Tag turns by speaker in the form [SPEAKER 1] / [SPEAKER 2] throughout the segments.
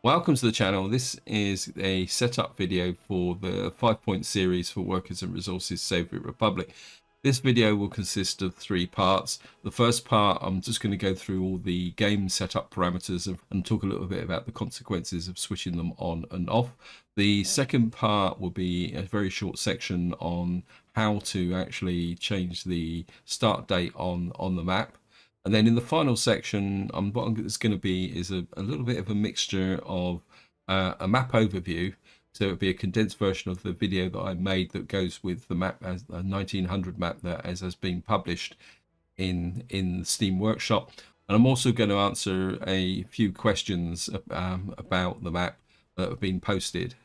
[SPEAKER 1] Welcome to the channel. This is a setup video for the 5-point series for Workers and Resources Soviet Republic. This video will consist of 3 parts. The first part, I'm just going to go through all the game setup parameters and talk a little bit about the consequences of switching them on and off. The second part will be a very short section on how to actually change the start date on the map. And then in the final section, what it's going to be is a little bit of a mixture of a map overview. So it'll be a condensed version of the video that I made that goes with the map as a 1900 map that has been published in the Steam Workshop. And I'm also going to answer a few questions about the map that have been posted.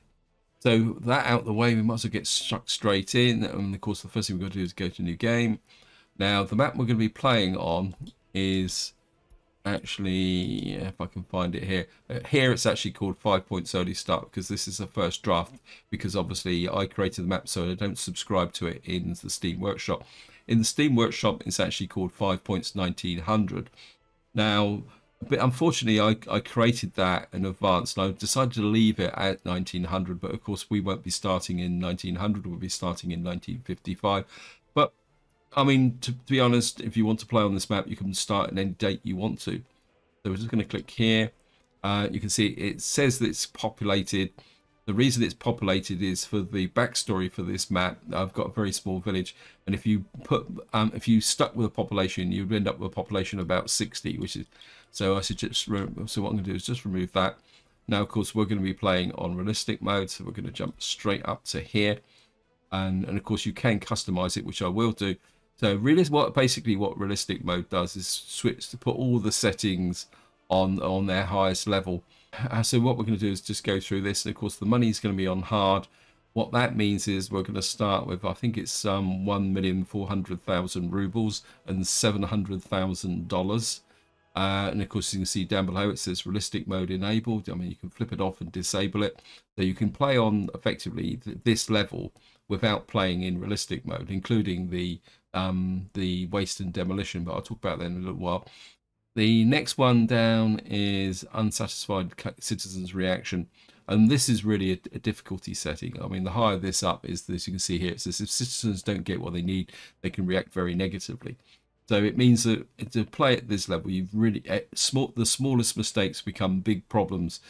[SPEAKER 1] So that out the way, we might as well get struck straight in. And of course, the first thing we've got to do is go to new game. Now, the map we're going to be playing on is actually, if I can find it here, here it's actually called 5 Points Early Start because this is the first draft, because obviously I created the map, so I don't subscribe to it in the Steam Workshop. In the Steam Workshop, it's actually called 5 Points 1900. Now, but unfortunately, I created that in advance, and I decided to leave it at 1900, but of course we won't be starting in 1900, we'll be starting in 1955. But I mean, to be honest, if you want to play on this map, you can start at any date you want to. So we're just going to click here. You can see it says that it's populated. The reason it's populated is for the backstory for this map. I've got a very small village, and if you if you stuck with a population, you'd end up with a population of about 60, which is, so I suggest, so what I'm going to do is just remove that. Now, of course, we're going to be playing on realistic mode, so we're going to jump straight up to here, and of course you can customize it, which I will do. So basically what realistic mode does is switch to put all the settings on their highest level. So what we're going to do is just go through this. And of course, the money is going to be on hard. What that means is we're going to start with, I think it's 1,400,000 rubles and $700,000. And of course, you can see down below it says realistic mode enabled. I mean, you can flip it off and disable it. So you can play on effectively this level without playing in realistic mode, including the waste and demolition, but I'll talk about that in a little while. The next one down is unsatisfied citizens reaction, and this is really a difficulty setting. I mean, the higher this up is, as you can see here, it says if citizens don't get what they need, they can react very negatively. So it means that to play at this level, you've really the smallest mistakes become big problems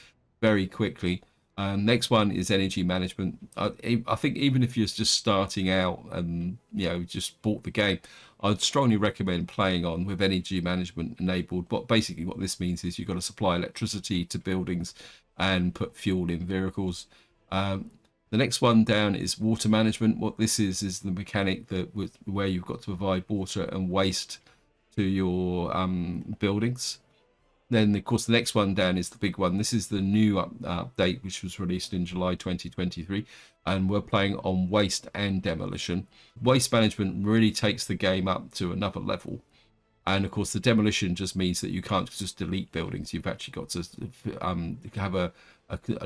[SPEAKER 1] very quickly. Next one is energy management. I think even if you're just starting out and just bought the game, I'd strongly recommend playing on with energy management enabled. But basically what this means is you've got to supply electricity to buildings and put fuel in vehicles. The next one down is water management. What this is the mechanic where you've got to provide water and waste to your buildings. Then, of course, the next one down is the big one. This is the new update, which was released in July 2023, and we're playing on waste and demolition. Waste management really takes the game up to another level. And, of course, the demolition just means that you can't just delete buildings. You've actually got to have an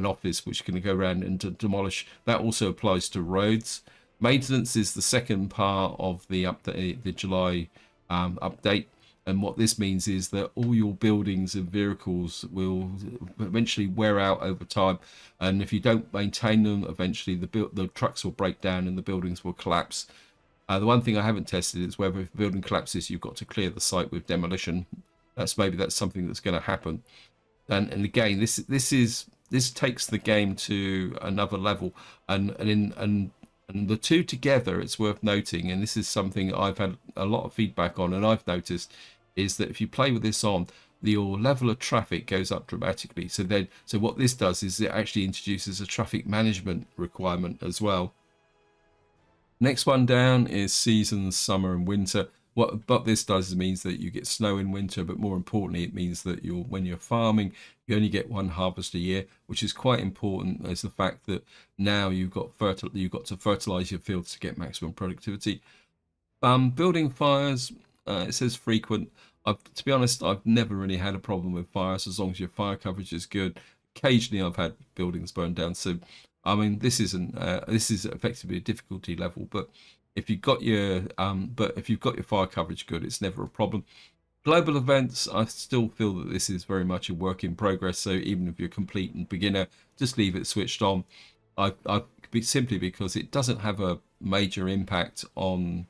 [SPEAKER 1] office which can go around and demolish. That also applies to roads. Maintenance is the second part of the update, the July update. And what this means is that all your buildings and vehicles will eventually wear out over time. And if you don't maintain them, eventually the trucks will break down and the buildings will collapse. The one thing I haven't tested is whether if the building collapses, you've got to clear the site with demolition. Maybe that's something that's going to happen. And again, this takes the game to another level. And the two together, it's worth noting, and this is something I've had a lot of feedback on, and I've noticed, is that if you play with this on, your level of traffic goes up dramatically. So what this does is it actually introduces a traffic management requirement as well. Next one down is seasons, summer and winter. What this does means that you get snow in winter, but more importantly, it means that when you're farming, you only get one harvest a year, which is quite important, as the fact that now you've got to fertilize your fields to get maximum productivity. Building fires, it says frequent. To be honest, I've never really had a problem with fires as long as your fire coverage is good. Occasionally, I've had buildings burned down. So, I mean, this is effectively a difficulty level. But if you've got your fire coverage good, it's never a problem. Global events, I still feel that this is very much a work in progress. So even if you're a complete and beginner, just leave it switched on. Simply because it doesn't have a major impact on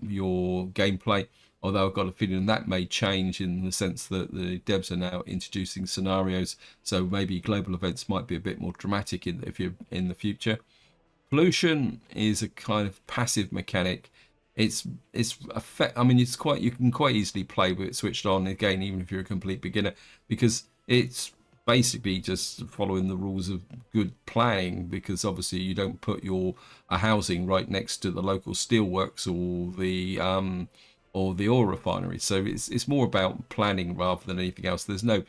[SPEAKER 1] your gameplay. Although I've got a feeling that may change in the sense that the devs are now introducing scenarios. So maybe global events might be a bit more dramatic if you're in the future. Pollution is a kind of passive mechanic. I mean, you can quite easily play with it switched on again, even if you're a complete beginner, because it's basically just following the rules of good planning, because obviously you don't put your housing right next to the local steelworks or the oil refinery. So it's more about planning rather than anything else. There's no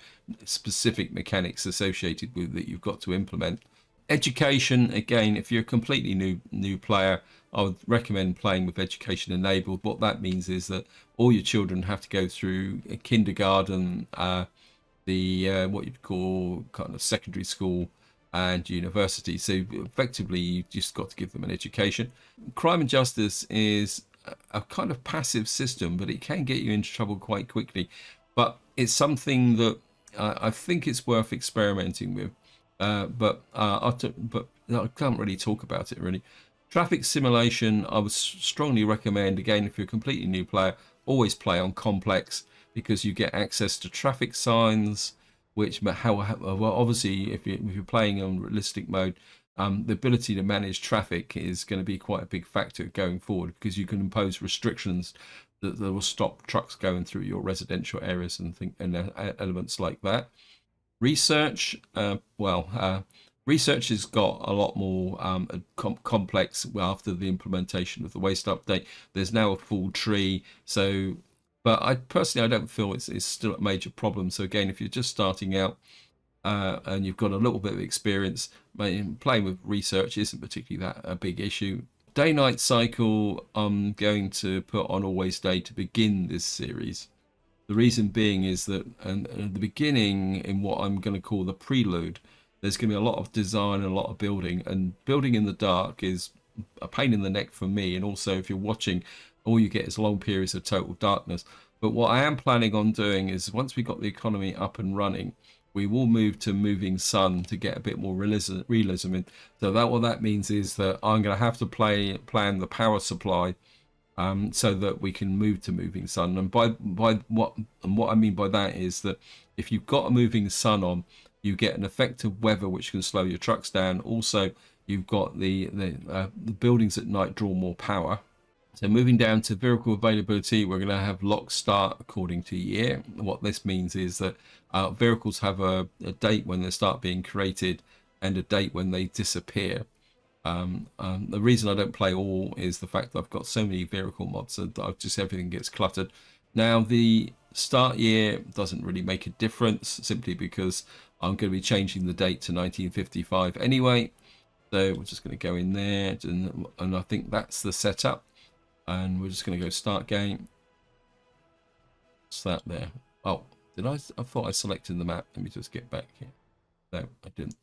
[SPEAKER 1] specific mechanics associated with that you've got to implement. Education, again, if you're a completely new player, I would recommend playing with education enabled. What that means is that all your children have to go through a kindergarten, what you'd call kind of secondary school, and university. So effectively, you just got to give them an education. Crime and justice is a kind of passive system, but it can get you into trouble quite quickly. But it's something that I think it's worth experimenting with. But I can't really talk about it really. Traffic simulation, I would strongly recommend, again, if you're a completely new player, always play on complex, because you get access to traffic signs, which well, obviously if you're playing on realistic mode, the ability to manage traffic is going to be quite a big factor going forward, because you can impose restrictions that will stop trucks going through your residential areas and elements like that. Research, research has got a lot more complex after the implementation of the waste update. There's now a full tree, so but I don't feel it's still a major problem. So again, if you're just starting out and you've got a little bit of experience, playing with research isn't particularly that a big issue. Day-night cycle, I'm going to put on always day to begin this series. The reason being is that at the beginning, in what I'm going to call the prelude, there's going to be a lot of design and a lot of building, and building in the dark is a pain in the neck for me. And also, if you're watching, all you get is long periods of total darkness. But what I am planning on doing is, once we've got the economy up and running, we will move to moving sun to get a bit more realism in. So what that means is that I'm going to have to plan the power supply so that we can move to moving sun. And what I mean by that is that if you've got a moving sun on, you get an effective weather which can slow your trucks down. Also, you've got the buildings at night draw more power. So moving down to vehicle availability, we're going to have lock start according to year. What this means is that vehicles have a date when they start being created and a date when they disappear. The reason I don't play all is the fact that I've got so many vehicle mods that everything gets cluttered. Now, the start year doesn't really make a difference, simply because I'm going to be changing the date to 1955 anyway. So we're just going to go in there, and I think that's the setup. And we're just going to go start game. What's that there? Oh, I thought I selected the map. Let me just get back here. No, I didn't.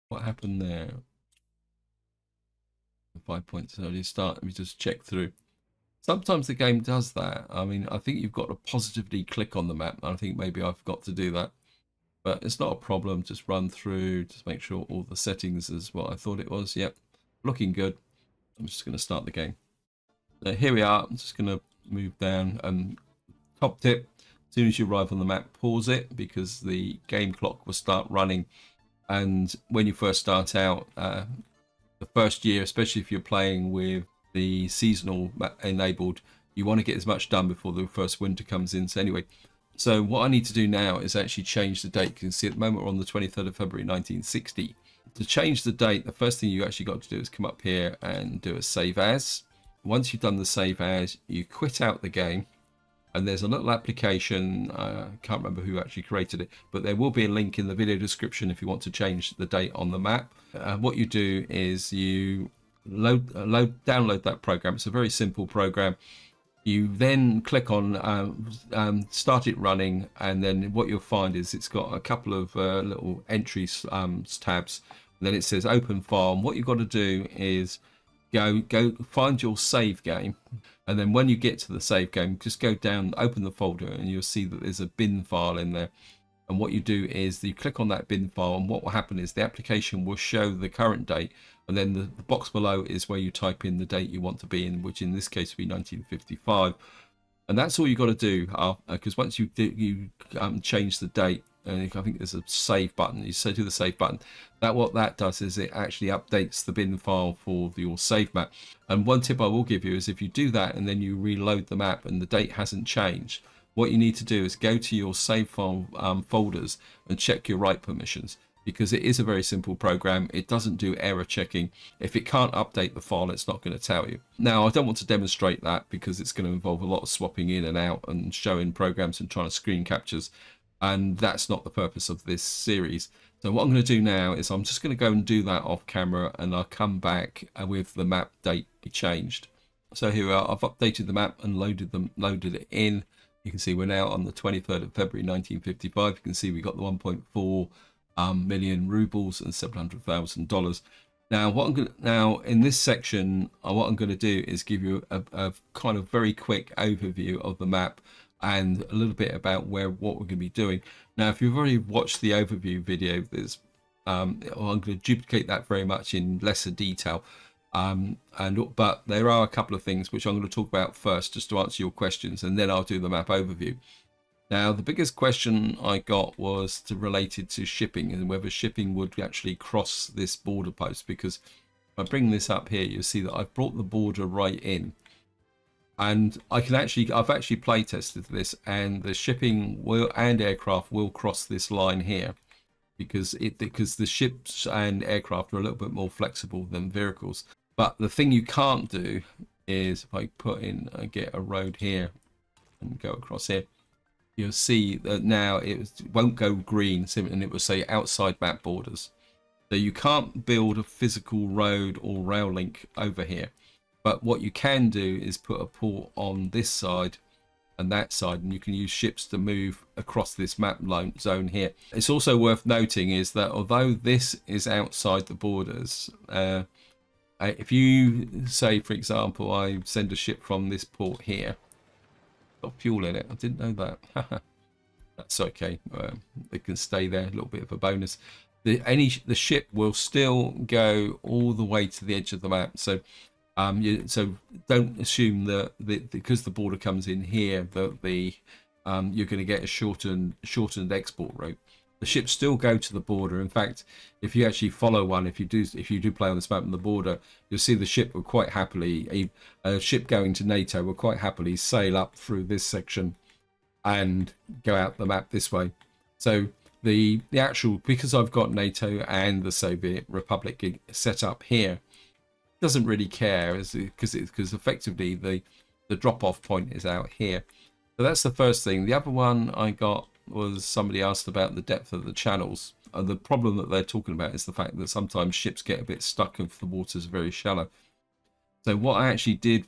[SPEAKER 1] What happened there? 5 points early start. Let me just check through. Sometimes the game does that. I mean, I think you've got to positively click on the map. I think maybe I forgot to do that. But it's not a problem. Just run through, just make sure all the settings is what I thought it was. Yep, looking good. I'm just going to start the game. So here we are. I'm just going to move down. Top tip, as soon as you arrive on the map, pause it, because the game clock will start running. And when you first start out, the first year, especially if you're playing with the seasonal enabled, you want to get as much done before the first winter comes in. So anyway, so what I need to do now is actually change the date. You can see at the moment we're on the 23rd of February 1960. To change the date, the first thing you actually got to do is come up here and do a save as. Once you've done the save as, you quit out the game, and there's a little application. I can't remember who actually created it, but there will be a link in the video description if you want to change the date on the map. What you do is you download that program. It's a very simple program. You then click on start it running, and then what you'll find is it's got a couple of little entries tabs. And then it says open file. And what you've got to do is go find your save game, and then when you get to the save game, just go down, open the folder, and you'll see that there's a bin file in there. And what you do is you click on that bin file, and what will happen is the application will show the current date, and then the box below is where you type in the date you want to be in, which in this case will be 1955. And that's all you got to do, because once you change the date, and I think there's a save button, you say to the save button, what that does is it actually updates the bin file for your save map. And one tip I will give you is if you do that and then you reload the map and the date hasn't changed, what you need to do is go to your save file folders and check your write permissions, because it is a very simple program. It doesn't do error checking. If it can't update the file, it's not going to tell you. Now, I don't want to demonstrate that because it's going to involve a lot of swapping in and out and showing programs and trying to screen captures, and that's not the purpose of this series. So what I'm going to do now is I'm just going to go and do that off camera, and I'll come back with the map date changed. So here we are. I've updated the map and loaded it in. You can see we're now on the 23rd of February 1955. You can see we got the 1.4 million rubles and $700,000. Now, in this section, what I'm going to do is give you a kind of very quick overview of the map and a little bit about what we're going to be doing. Now, if you've already watched the overview video, I'm going to duplicate that very much in lesser detail. But there are a couple of things which I'm going to talk about first, just to answer your questions, and then I'll do the map overview. Now, the biggest question I got was related to shipping and whether shipping would actually cross this border post, because if I bring this up here, you'll see that I've brought the border right in, and I've actually play tested this, and the shipping and aircraft will cross this line here, because the ships and aircraft are a little bit more flexible than vehicles. But the thing you can't do is, if I get a road here and go across here, you'll see that now it won't go green, and it will say outside map borders. So you can't build a physical road or rail link over here. But what you can do is put a port on this side and that side, and you can use ships to move across this map zone here. It's also worth noting is that although this is outside the borders, if you say, for example, I send a ship from this port here, got fuel in it. I didn't know that. That's okay. It can stay there. A little bit of a bonus. The ship will still go all the way to the edge of the map. So so don't assume that because the border comes in here that you're going to get a shortened export route. The ships still go to the border. In fact, if you actually follow one, if you do play on this map on the border, you'll see the ship will quite happily, a ship going to NATO will quite happily sail up through this section and go out the map this way. So the actual, because I've got NATO and the Soviet Republic set up here, doesn't really care, because effectively the drop-off point is out here. So that's the first thing. The other one I got was somebody asked about the depth of the channels. The problem that they're talking about is the fact that sometimes ships get a bit stuck if the water's very shallow. So what I actually did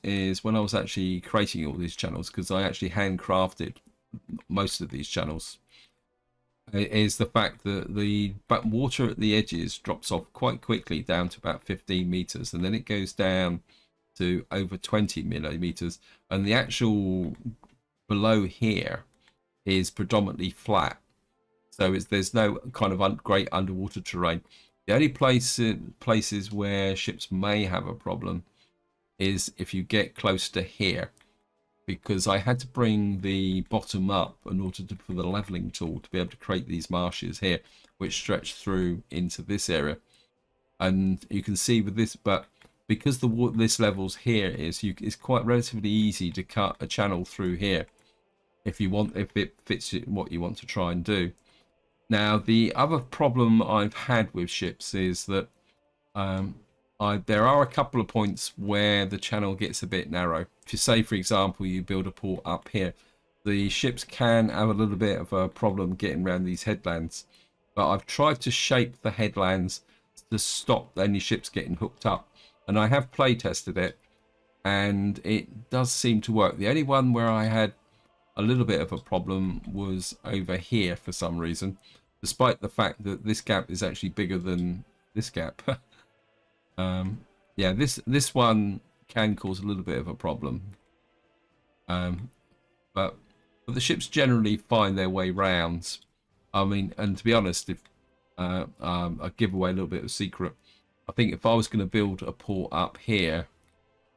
[SPEAKER 1] is when I was actually creating all these channels, because I actually handcrafted most of these channels, is the fact that the water at the edges drops off quite quickly down to about 15 meters, and then it goes down to over 20 millimeters, and the actual below here is predominantly flat. So there's no kind of great underwater terrain. The only places where ships may have a problem is if you get close to here, because I had to bring the bottom up in order for the leveling tool to be able to create these marshes here, which stretch through into this area. And you can see with this, but because this levels here it's quite relatively easy to cut a channel through here if it fits what you want to try and do. Now, the other problem I've had with ships is that there are a couple of points where the channel gets a bit narrow. If you say, for example, you build a port up here, the ships can have a little bit of a problem getting around these headlands. But I've tried to shape the headlands to stop any ships getting hooked up. And I have play tested it, and it does seem to work. The only one where I had a little bit of a problem was over here for some reason, despite the fact that this gap is actually bigger than this gap. yeah, this one can cause a little bit of a problem. Um, but the ships generally find their way round. I mean, and to be honest, if I give away a little bit of secret, I think if I was going to build a port up here,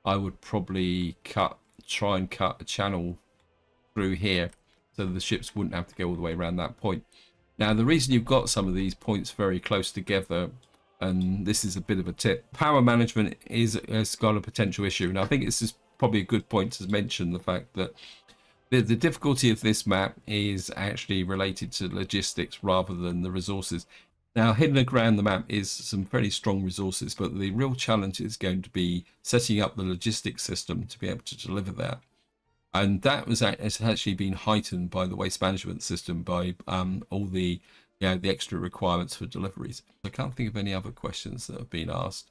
[SPEAKER 1] I would probably try and cut a channel through here so the ships wouldn't have to go all the way around that point. Now, the reason you've got some of these points very close together, and this is a bit of a tip, power management has got a potential issue. And I think this is probably a good point to mention the fact that the difficulty of this map is actually related to logistics rather than the resources. Now, hidden around the map is some very strong resources, but the real challenge is going to be setting up the logistics system to be able to deliver that. And that has actually been heightened by the waste management system, by all the the extra requirements for deliveries. I can't think of any other questions that have been asked.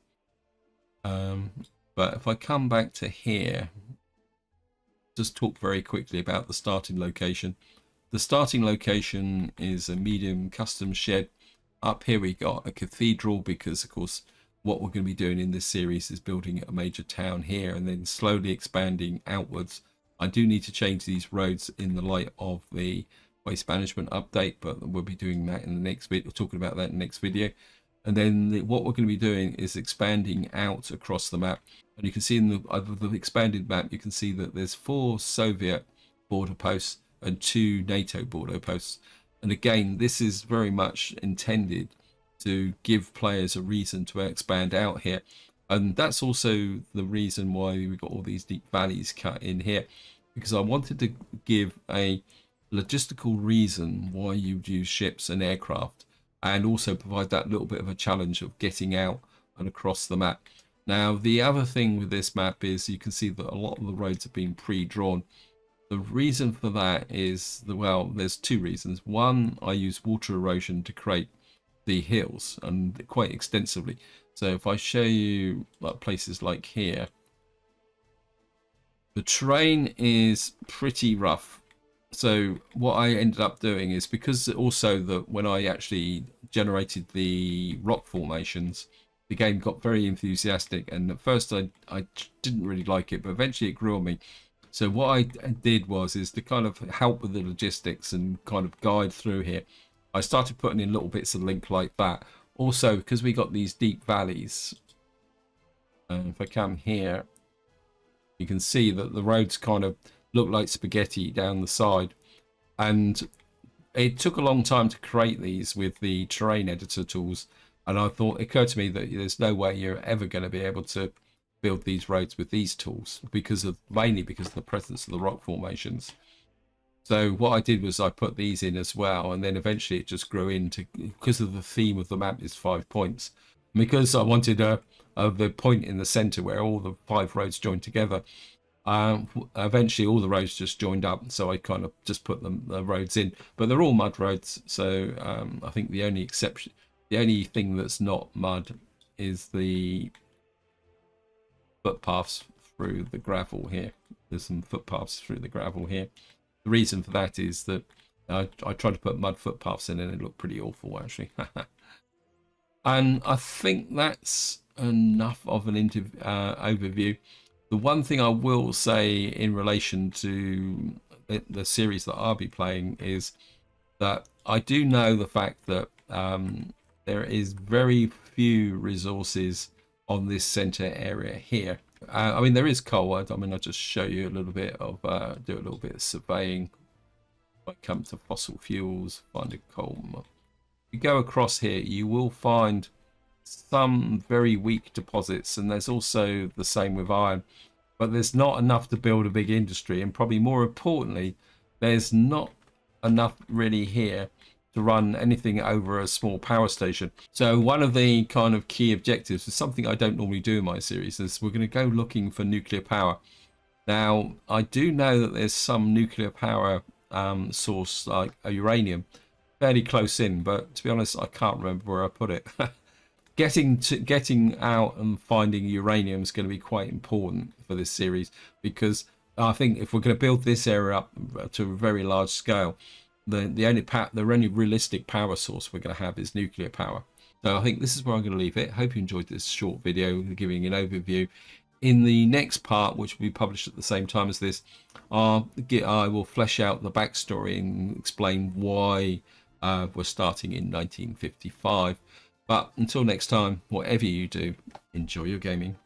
[SPEAKER 1] But if I come back to here, just talk very quickly about the starting location. The starting location is a medium custom shed. Up here we got a cathedral, because of course what we're going to be doing in this series is building a major town here and then slowly expanding outwards. I do need to change these roads in the light of the waste management update, but we'll be doing that in the next video, talking about that in the next video. And then what we're going to be doing is expanding out across the map. And you can see in the expanded map, you can see that there's 4 Soviet border posts and 2 NATO border posts. And again, this is very much intended to give players a reason to expand out here. And that's also the reason why we've got all these deep valleys cut in here, because I wanted to give a logistical reason why you'd use ships and aircraft, and also provide that little bit of a challenge of getting out and across the map. Now, the other thing with this map is you can see that a lot of the roads have been pre-drawn. The reason for that is, well, there's 2 reasons. One, I use water erosion to create the hills, and quite extensively. So if I show you like places like here, the terrain is pretty rough. So what I ended up doing is, because also that when I actually generated the rock formations, the game got very enthusiastic, and at first I didn't really like it, but eventually it grew on me. So what I did is to kind of help with the logistics and kind of guide through here, I started putting in little bits of link like that. Also, because we got these deep valleys, and if I come here, you can see that the roads kind of look like spaghetti down the side. And it took a long time to create these with the terrain editor tools. And it occurred to me that there's no way you're ever going to be able to build these roads with these tools, mainly because of the presence of the rock formations. So what I did was I put these in as well, and then eventually it just grew into, because of the theme of the map is 5 points. And because I wanted the point in the center where all the 5 roads joined together, eventually all the roads just joined up, so I kind of just put the roads in. But they're all mud roads, so I think the only thing that's not mud is the footpaths through the gravel here. There's some footpaths through the gravel here. The reason for that is that I tried to put mud footpaths in and it looked pretty awful, actually. And I think that's enough of an overview. The one thing I will say in relation to the series that I'll be playing is that I do know the fact that there is very few resources on this center area here. I mean, there is coal. I'll just show you a little bit of, do a little bit of surveying. If I come to fossil fuels, find a coal. If you go across here, you will find some very weak deposits, and there's also the same with iron. But there's not enough to build a big industry, and probably more importantly, there's not enough really here to run anything over a small power station. So one of the kind of key objectives is something I don't normally do in my series, is we're going to go looking for nuclear power. Now, I do know that there's some nuclear power source, like a uranium, fairly close in, but to be honest, I can't remember where I put it. Getting out and finding uranium is going to be quite important for this series, because I think if we're going to build this area up to a very large scale, the only realistic power source we're going to have is nuclear power. So I think this is where I'm going to leave it. Hope you enjoyed this short video giving an overview. In the next part, which will be published at the same time as this, I will flesh out the backstory and explain why we're starting in 1955. But until next time, whatever you do, enjoy your gaming.